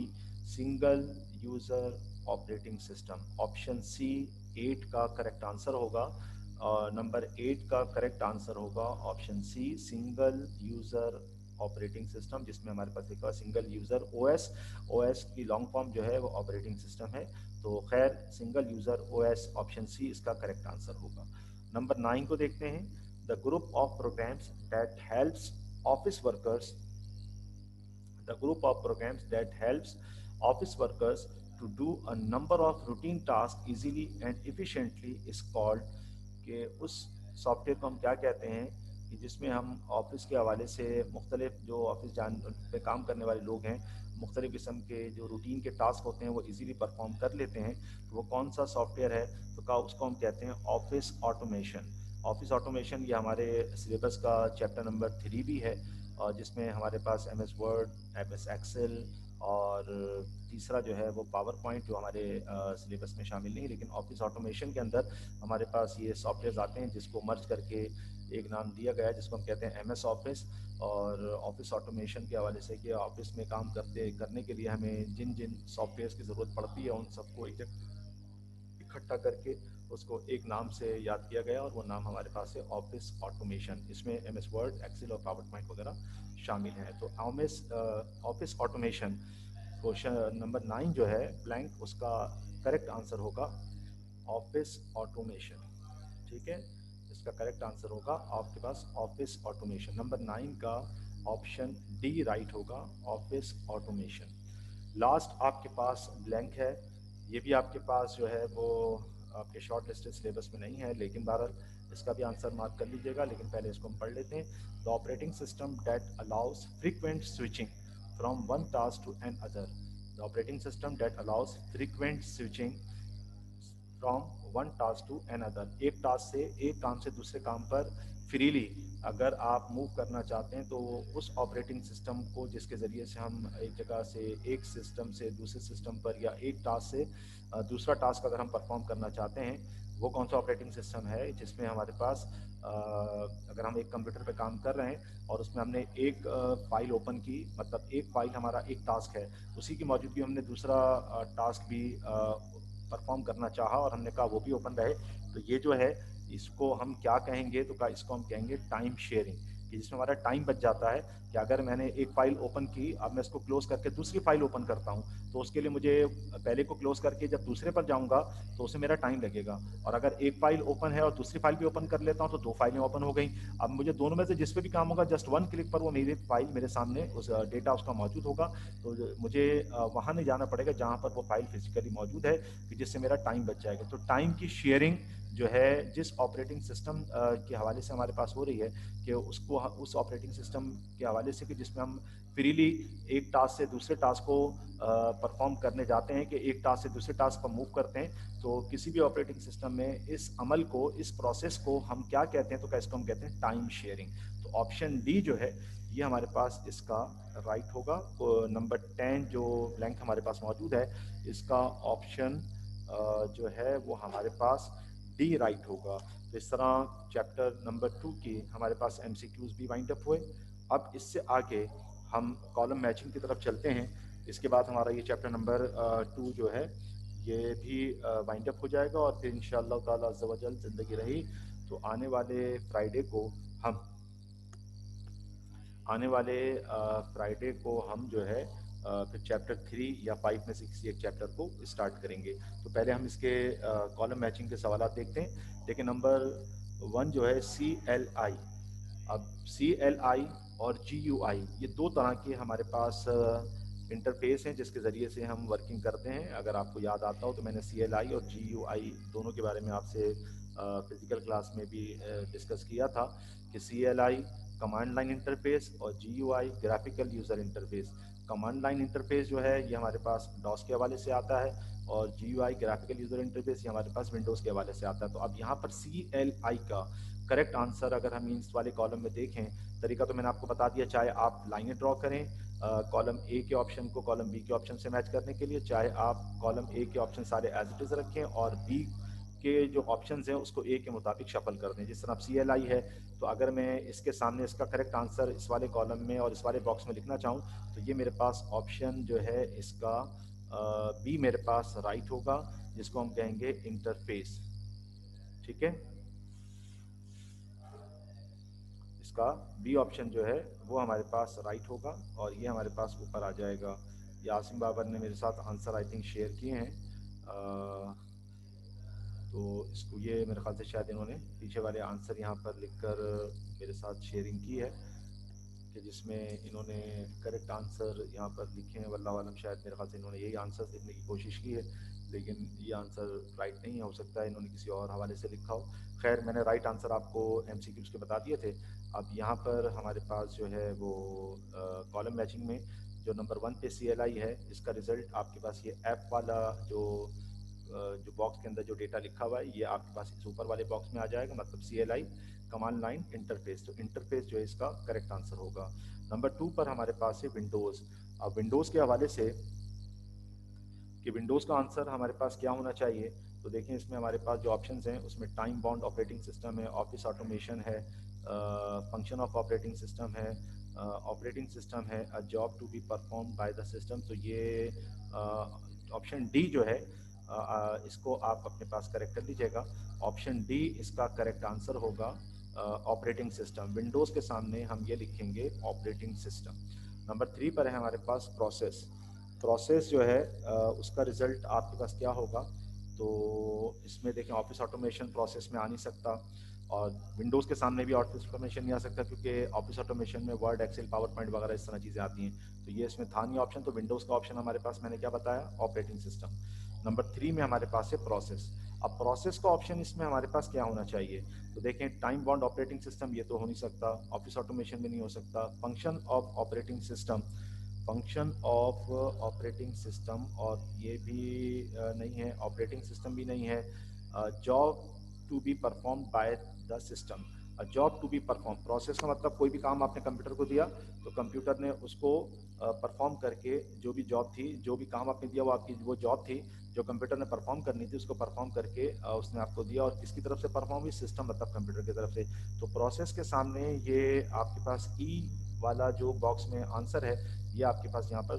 single user operating system. Option C 8 का करेक्ट आंसर होगा। और नंबर 8 का करेक्ट आंसर होगा option C, single user operating system, जिसमें हमारे पास लिखा सिंगल यूज़र ओएस। ओएस की लॉन्ग फॉर्म जो है वो ऑपरेटिंग सिस्टम है। तो खैर, single user OS option C इसका करेक्ट आंसर होगा। नंबर 9 को देखते हैं, the group of programs that helps office workers, the group of programs that helps office workers to do a number of routine tasks easily and efficiently is called, कि उस software को हम क्या कहते हैं कि जिसमें हम ऑफिस के हवाले से मुख्तलिफ जो ऑफिस जान पे काम करने वाले लोग हैं मुख्तलिफ किस्म के जो रूटीन के टास्क होते हैं वो इजीली परफॉर्म कर लेते हैं, तो वो कौन सा सॉफ्टवेयर है, तो का उसको हम कहते हैं ऑफिस ऑटोमेशन। ऑफिस ऑटोमेशन ये हमारे सिलेबस का चैप्टर नंबर 3 भी है, और जिसमें हमारे पास M S Word, M S Excel, और तीसरा जो है वो पावर पॉइंट जो हमारे सिलेबस में शामिल नहीं, लेकिन ऑफिस ऑटोमेशन के अंदर हमारे पास ये सॉफ्टवेयर आते हैं जिसको मर्ज करके एक नाम दिया गया है जिसको हम कहते हैं एम एस ऑफिस। और ऑफिस ऑटोमेशन के हवाले से कि ऑफिस में काम करने के लिए हमें जिन जिन सॉफ्टवेयर की ज़रूरत पड़ती है उन सबको इकट्ठा करके उसको एक नाम से याद किया गया, और वो नाम हमारे पास है ऑफिस ऑटोमेशन। इसमें एम एस वर्ड, एक्सेल और पावर पॉइंट वगैरह शामिल हैं। तो ऑफिस ऑटोमेशन क्वेश्चन नंबर 9 जो है ब्लैंक, उसका करेक्ट आंसर होगा ऑफिस ऑटोमेशन। ठीक है, इसका करेक्ट आंसर होगा आपके पास ऑफिस ऑटोमेशन। नंबर 9 का ऑप्शन डी राइट होगा, ऑफिस ऑटोमेशन। लास्ट आपके पास ब्लैंक है, ये भी आपके पास जो है वो आपके शॉर्ट लिस्टेड सिलेबस में नहीं है, लेकिन बहरहाल इसका भी आंसर मार्क कर लीजिएगा। लेकिन पहले इसको हम पढ़ लेते हैं। The operating system that allows frequent switching from one task to another, the operating system that allows frequent switching from one task to another, एक टास्क से एक काम से दूसरे काम पर फ्रीली अगर आप मूव करना चाहते हैं तो उस ऑपरेटिंग सिस्टम को जिसके ज़रिए से हम एक जगह से एक सिस्टम से दूसरे सिस्टम पर या एक टास्क से दूसरा टास्क अगर हम परफॉर्म करना चाहते हैं, वो कौन सा ऑपरेटिंग सिस्टम है जिसमें हमारे पास अगर हम एक कंप्यूटर पे काम कर रहे हैं और उसमें हमने एक फाइल ओपन की, मतलब एक फाइल हमारा एक टास्क है, उसी की मौजूदगी हमने दूसरा टास्क भी परफॉर्म करना चाहा और हमने कहा वो भी ओपन रहे, तो ये जो है इसको हम क्या कहेंगे, तो इसको हम कहेंगे टाइम शेयरिंग, कि जिसमें हमारा टाइम बच जाता है कि अगर मैंने एक फाइल ओपन की, अब मैं इसको क्लोज करके दूसरी फाइल ओपन करता हूँ, तो उसके लिए मुझे पहले को क्लोज करके जब दूसरे पर जाऊँगा तो उसमें मेरा टाइम लगेगा। और अगर एक फाइल ओपन है और दूसरी फाइल भी ओपन कर लेता हूँ तो 2 फाइलें ओपन हो गई। अब मुझे दोनों में से जिस पे भी काम होगा जस्ट 1 क्लिक पर वो मेरी फाइल मेरे सामने उस डेटा उसका मौजूद होगा, तो मुझे वहाँ नहीं जाना पड़ेगा जहाँ पर वो फाइल फिजिकली मौजूद है, कि जिससे मेरा टाइम बच जाएगा। तो टाइम की शेयरिंग जो है जिस ऑपरेटिंग सिस्टम के हवाले से हमारे पास हो रही है, कि उसको उस ऑपरेटिंग सिस्टम के हवाले से कि जिसमें हम फ्रीली एक टास्क से दूसरे टास्क को परफॉर्म करने जाते हैं, कि एक टास्क से दूसरे टास्क पर मूव करते हैं, तो किसी भी ऑपरेटिंग सिस्टम में इस अमल को, इस प्रोसेस को हम क्या कहते हैं, तो इसको हम कहते हैं टाइम शेयरिंग। तो ऑप्शन डी जो है ये हमारे पास इसका राइट होगा। तो नंबर 10 जो ब्लैंक हमारे पास मौजूद है, इसका ऑप्शन जो है वो हमारे पास डी राइट होगा। तो इस तरह चैप्टर नंबर 2 की हमारे पास एमसीक्यूज भी वाइंड अप हुए। अब इससे आगे हम कॉलम मैचिंग की तरफ चलते हैं। इसके बाद हमारा ये चैप्टर नंबर 2 जो है ये भी वाइंड अप हो जाएगा, और फिर इंशाअल्लाह ताला अज़्ज़ व जल ज़िंदगी रही तो आने वाले फ्राइडे को हम जो है फिर चैप्टर 3 या 5 में से किसी एक चैप्टर को स्टार्ट करेंगे। तो पहले हम इसके कॉलम मैचिंग के सवाल देखते हैं। देखिए नंबर 1 जो है CLI। अब CLI और GUI ये दो तरह के हमारे पास इंटरफेस हैं जिसके ज़रिए से हम वर्किंग करते हैं। अगर आपको याद आता हो तो मैंने CLI और GUI दोनों के बारे में आपसे फिज़िकल क्लास में भी डिस्कस किया था, कि CLI कमांड लाइन इंटरफेस और GUI graphical user interface. Command line interface जो है ये हमारे पास डॉस के हवाले से आता है, और GUI ग्राफिकल यूज़र इंटरफेस ये हमारे पास विंडोज़ के हवाले से आता है। तो अब यहाँ पर CLI का करेक्ट आंसर अगर हम इस वाले कॉलम में देखें, तरीका तो मैंने आपको बता दिया, चाहे आप लाइनें ड्रॉ करें कॉलम ए के ऑप्शन को कॉलम बी के ऑप्शन से मैच करने के लिए, चाहे आप कॉलम ए के ऑप्शन सारे एज इट इज़ रखें और बी के जो ऑप्शंस हैं उसको ए के मुताबिक शफल कर दें। जिस तरह CLI है, तो अगर मैं इसके सामने इसका करेक्ट आंसर इस वाले कॉलम में और इस वाले बॉक्स में लिखना चाहूँ, तो ये मेरे पास ऑप्शन जो है इसका बी मेरे पास राइट होगा, जिसको हम कहेंगे इंटरफेस। ठीक है, इसका बी ऑप्शन जो है वो हमारे पास राइट होगा, और ये हमारे पास ऊपर आ जाएगा। ये आसिम बाबर ने मेरे साथ आंसर आई थिंक शेयर किए हैं। तो इसको ये मेरे ख्याल से शायद इन्होंने पीछे वाले आंसर यहाँ पर लिखकर मेरे साथ शेयरिंग की है, कि जिसमें इन्होंने करेक्ट आंसर यहाँ पर लिखे हैं। वल्लाह आलम, शायद मेरे ख्याल से इन्होंने यही आंसर लिखने की कोशिश की है, लेकिन ये आंसर राइट नहीं हो सकता है, इन्होंने किसी और हवाले से लिखा हो। खैर, मैंने राइट आंसर आपको MCQs के बता दिए थे। अब यहाँ पर हमारे पास जो है वो कॉलम मैचिंग में जो नंबर 1 पे CLI है, इसका रिजल्ट आपके पास ये ऐप वाला जो बॉक्स के अंदर जो डेटा लिखा हुआ है, ये आपके पास इस ऊपर वाले बॉक्स में आ जाएगा, मतलब CLI कमांड लाइन इंटरफेस। तो इंटरफेस जो है इसका करेक्ट आंसर होगा। नंबर 2 पर हमारे पास है विंडोज़। अब विंडोज़ के हवाले से कि विंडोज़ का आंसर हमारे पास क्या होना चाहिए, तो देखें इसमें हमारे पास जो ऑप्शंस हैं उसमें टाइम बाउंड ऑपरेटिंग सिस्टम है, ऑफिस ऑटोमेशन है, फंक्शन ऑफ ऑपरेटिंग सिस्टम है, ऑपरेटिंग सिस्टम है, a job to be perform by the system. तो ये ऑप्शन डी जो है इसको आप अपने पास करेक्ट कर लीजिएगा। ऑप्शन डी इसका करेक्ट आंसर होगा, ऑपरेटिंग सिस्टम। विंडोज़ के सामने हम ये लिखेंगे ऑपरेटिंग सिस्टम। नंबर 3 पर है हमारे पास प्रोसेस। प्रोसेस जो है उसका रिजल्ट आपके पास क्या होगा, तो इसमें देखें ऑफिस ऑटोमेशन प्रोसेस में आ नहीं सकता, और विंडोज़ के सामने भी ऑफिस ऑटोमेशन नहीं आ सकता, क्योंकि ऑफिस ऑटोमेशन में वर्ड, एक्सेल, पावर पॉइंट वगैरह इस तरह चीज़ें आती हैं। तो ये इसमें था नहीं ऑप्शन, तो विंडोज़ का ऑप्शन हमारे पास मैंने क्या बताया, ऑपरेटिंग सिस्टम। नंबर 3 में हमारे पास है प्रोसेस। अब प्रोसेस का ऑप्शन इसमें हमारे पास क्या होना चाहिए, तो देखें टाइम बाउंड ऑपरेटिंग सिस्टम, ये तो हो नहीं सकता, ऑफिस ऑटोमेशन में नहीं हो सकता, function of operating system, function of operating system, और ये भी नहीं है, ऑपरेटिंग सिस्टम भी नहीं है, job to be perform by the system. Job to be perform, process का मतलब कोई भी काम आपने कंप्यूटर को दिया, तो कंप्यूटर ने उसको परफॉर्म करके, जो भी जॉब थी, जो भी काम आपने दिया वो आपकी वो जॉब थी जो कंप्यूटर ने परफॉर्म करनी थी, उसको परफॉर्म करके उसने आपको दिया, और किसकी तरफ से परफॉर्म हुई, सिस्टम मतलब कंप्यूटर की तरफ से। तो प्रोसेस के सामने ये आपके पास ई वाला जो बॉक्स में आंसर है, ये आपके पास यहाँ पर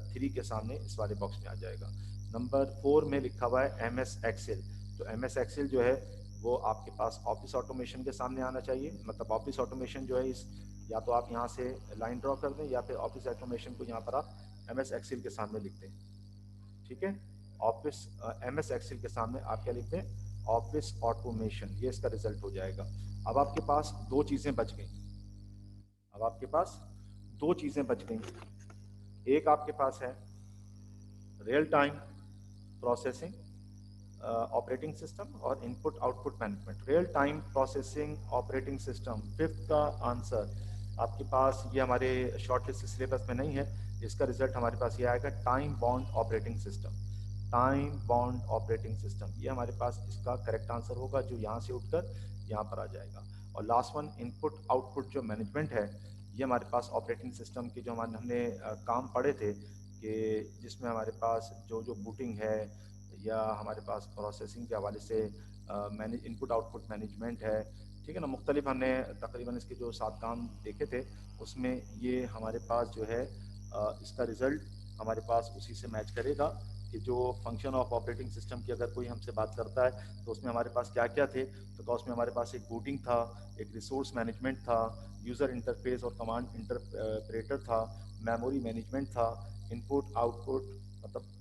3 के सामने इस वाले बॉक्स में आ जाएगा। नंबर 4 में लिखा हुआ है MS एक्सेल। तो MS एक्सेल जो है वो आपके पास ऑफिस ऑटोमेशन के सामने आना चाहिए, मतलब ऑफिस ऑटोमेशन जो है इस, या तो आप यहाँ से लाइन ड्रॉ कर दें, या फिर ऑफिस ऑटोमेशन को यहाँ पर आप MS एक्सेल के सामने लिख दें। ठीक है, ऑफिस MS एक्सेल के सामने आप क्या लिखते हैं, ऑफिस ऑटोमेशन, ये इसका रिजल्ट हो जाएगा। अब आपके पास दो चीज़ें बच गई, अब आपके पास दो चीज़ें बच गई। एक आपके पास है real time processing operating system, और input output management. Real time processing operating system, fifth का आंसर आपके पास, ये हमारे शॉर्ट लिस्ट सिलेबस में नहीं है, इसका रिजल्ट हमारे पास ये आएगा, time bound operating system. Time bound operating system, ये हमारे पास इसका करेक्ट आंसर होगा, जो यहाँ से उठकर यहाँ पर आ जाएगा। और लास्ट वन, इनपुट आउटपुट जो मैनेजमेंट है, ये हमारे पास ऑपरेटिंग सिस्टम के जो हमने काम पढ़े थे, कि जिसमें हमारे पास जो जो बूटिंग है, या हमारे पास प्रोसेसिंग के हवाले से मैनेज इनपुट आउटपुट मैनेजमेंट है, ठीक है ना, मुख्तलिफ हमने तकरीबन इसके जो 7 काम देखे थे, उसमें ये हमारे पास जो है इसका रिज़ल्ट हमारे पास उसी से मैच करेगा, कि जो फंक्शन ऑफ ऑपरेटिंग सिस्टम की अगर कोई हमसे बात करता है, तो उसमें हमारे पास क्या क्या थे, तो उसमें हमारे पास एक बूटिंग था, एक रिसोर्स मैनेजमेंट था, यूज़र इंटरफेस और कमांड इंटरप्रेटर था, मेमोरी मैनेजमेंट था, इनपुट आउटपुट मतलब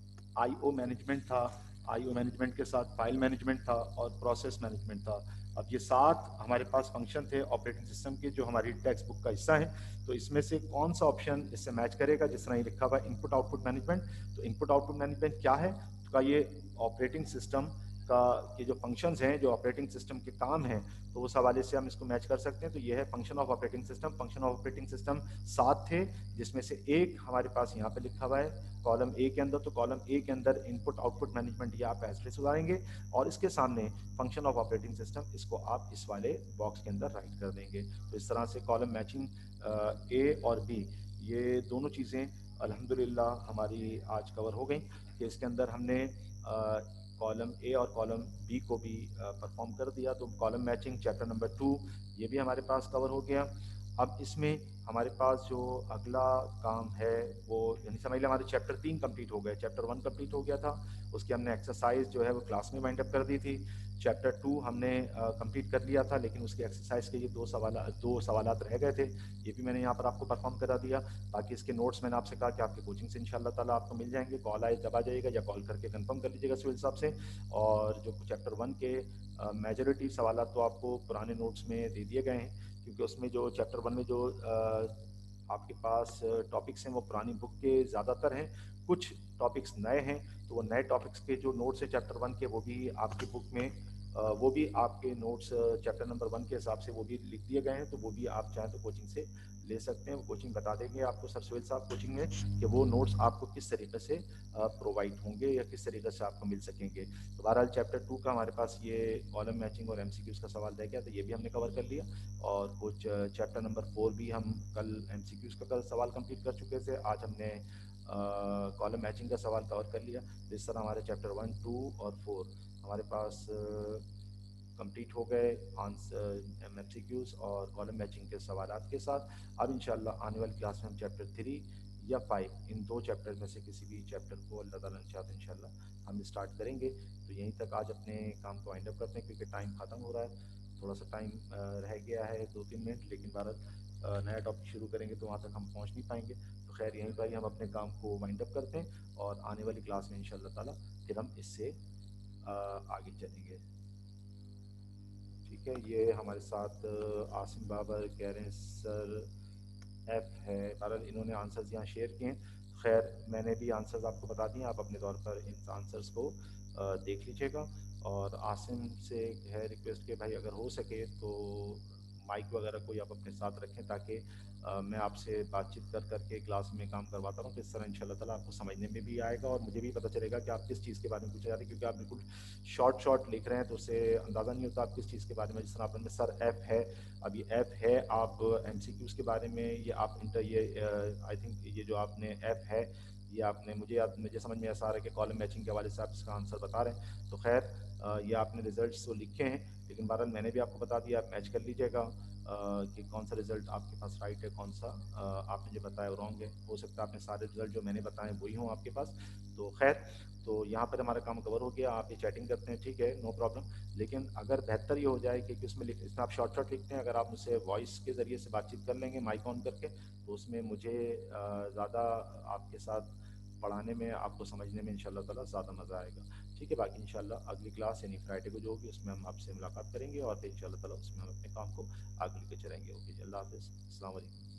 IO मैनेजमेंट था, IO मैनेजमेंट के साथ फाइल मैनेजमेंट था, और प्रोसेस मैनेजमेंट था। अब ये 7 हमारे पास फंक्शन थे ऑपरेटिंग सिस्टम के, जो हमारी टेक्स्ट बुक का हिस्सा है। तो इसमें से कौन सा ऑप्शन इससे मैच करेगा, जिस तरह ये लिखा हुआ है इनपुट आउटपुट मैनेजमेंट। तो इनपुट आउटपुट मैनेजमेंट क्या है, तो ये ऑपरेटिंग सिस्टम का के जो फंक्शंस हैं, जो ऑपरेटिंग सिस्टम के काम हैं, तो उस हवाले से हम इसको मैच कर सकते हैं। तो ये है function of operating system. Function of operating system 7 थे, जिसमें से एक हमारे पास यहाँ पे लिखा हुआ है कॉलम ए के अंदर। तो कॉलम ए के अंदर इनपुट आउटपुट मैनेजमेंट ये आप ऐसे सुधारेंगे, और इसके सामने फंक्शन ऑफ ऑपरेटिंग सिस्टम, इसको आप इस वाले बॉक्स के अंदर राइट कर देंगे। तो इस तरह से कॉलम मैचिंग ए और बी, ये दोनों चीज़ें अल्हम्दुलिल्लाह हमारी आज कवर हो गई, कि इसके अंदर हमने कॉलम ए और कॉलम बी को भी परफॉर्म कर दिया। तो कॉलम मैचिंग चैप्टर नंबर 2 ये भी हमारे पास कवर हो गया। अब इसमें हमारे पास जो अगला काम है वो यानी समझ लें हमारे चैप्टर 3 कंप्लीट हो गए। चैप्टर 1 कंप्लीट हो गया था, उसकी हमने एक्सरसाइज जो है वो क्लास में वाइंड अप कर दी थी। चैप्टर 2 हमने कंप्लीट कर लिया था, लेकिन उसकी एक्सरसाइज के ये दो सवालात रह गए थे, ये भी मैंने यहाँ पर आपको परफॉर्म करा दिया। बाकी इसके नोट्स मैंने आपसे कहा कि आपके कोचिंग से इंशाल्लाह ताला आपको मिल जाएंगे, कॉल आए जब आ जाइएगा या कॉल करके कंफर्म कर लीजिएगा सिविल साहब से। और जो चैप्टर 1 के मेजॉरिटी सवाल तो आपको पुराने नोट्स में दे दिए गए हैं, क्योंकि उसमें जो चैप्टर 1 में जो आपके पास टॉपिक्स हैं वो पुरानी बुक के ज़्यादातर हैं, कुछ टॉपिक्स नए हैं। तो वो नए टॉपिक्स के जो नोट्स हैं चैप्टर 1 के, वो भी आपकी बुक में वो भी आपके नोट्स चैप्टर नंबर 1 के हिसाब से वो भी लिख दिए गए हैं, तो वो भी आप चाहें तो कोचिंग से ले सकते हैं। वो कोचिंग बता देंगे आपको सर सुहेल साहब कोचिंग में कि वो नोट्स आपको किस तरीके से प्रोवाइड होंगे या किस तरीके से आपको मिल सकेंगे। तो बहरहाल चैप्टर 2 का हमारे पास ये कॉलम मैचिंग और एमसीक्यूज का सवाल रह गया, तो ये भी हमने कवर कर लिया। और कुछ चैप्टर नंबर 4 भी हम कल एमसीक्यूज का कल सवाल कंप्लीट कर चुके थे, आज हमने कॉलम मैचिंग का सवाल कवर कर लिया। तो इस तरह हमारे चैप्टर 1, 2 और 4 हमारे पास कंप्लीट हो गए आंसर एमसीक्यूज और कॉलम मैचिंग के सवालात के साथ। अब इंशाल्लाह आने वाली क्लास में हम चैप्टर 3 या 5 इन दो चैप्टर में से किसी भी चैप्टर को अल्लाह ताला ने चाहा तो इंशाल्लाह हम स्टार्ट करेंगे। तो यहीं तक आज अपने काम को वाइंड अप करते हैं, क्योंकि टाइम ख़त्म हो रहा है, थोड़ा सा टाइम रह गया है 2-3 मिनट, लेकिन भारत नया टॉपिक शुरू करेंगे तो वहाँ तक हम पहुँच नहीं पाएंगे। तो खैर यहीं पर ही हम अपने काम को वाइंड अप करते हैं और आने वाली क्लास में इंशाल्लाह ताला फिर हम इससे आगे चलेंगे। ठीक है, ये हमारे साथ आसिम बाबर कह रहे हैं सर एफ है, बहरहाल इन्होंने आंसर्स यहाँ शेयर किए हैं। खैर मैंने भी आंसर्स आपको बता दिए, आप अपने तौर पर इन आंसर्स को देख लीजिएगा। और आसिम से है रिक्वेस्ट कि भाई अगर हो सके तो माइक वगैरह कोई आप अपने साथ रखें, ताकि मैं आपसे बातचीत कर करके क्लास में काम करवाता रहूँ। तो इस तरह इंशाल्लाह ताला आपको समझने में भी आएगा और मुझे भी पता चलेगा कि आप किस चीज़ के बारे में पूछे जा रहे हैं, क्योंकि आप बिल्कुल शॉर्ट लिख रहे हैं तो उससे अंदाज़ा नहीं होता आप किस चीज़ के बारे में। जिस तरह आपने सर ऐप है, अब ये ऐप है, आप एमसीक्यूज़ के बारे में ये आप इंटर ये आई थिंक ये जो आपने ऐप है ये आपने मुझे समझ में ऐसा आ रहा है कि कॉलम मैचिंग के हवाले से आप इसका आंसर बता रहे हैं। तो खैर ये आपने रिजल्ट्स तो लिखे हैं, लेकिन बहरहाल मैंने भी आपको बता दिया, आप मैच कर लीजिएगा कि कौन सा रिजल्ट आपके पास राइट है, कौन सा आपने जो बताया वो रॉन्ग है। हो सकता है आपने सारे रिजल्ट जो मैंने बताए वही हों आपके पास। तो खैर तो यहाँ पर हमारा काम कवर हो गया। आप ये चैटिंग करते हैं, ठीक है, नो प्रॉब्लम, लेकिन अगर बेहतर ये हो जाए कि इसमें आप शॉर्ट लिखते हैं, अगर आप मुझसे वॉइस के ज़रिए से बातचीत कर लेंगे माइक ऑन करके, तो उसमें मुझे ज़्यादा आपके साथ पढ़ाने में, आपको समझने में इंशाल्लाह ताला ज़्यादा मज़ा आएगा। ठीक है, बाकी इंशाल्लाह अगली क्लास यानी फ्राइडे को जो होगी उसमें हम आपसे मुलाकात करेंगे और फिर इंशाल्लाह ताला उसमें हम अपने काम को आगे लेके चलेंगे। ओके जी, अल्लाह हाफ़िज़, अस्सलाम वालेकुम।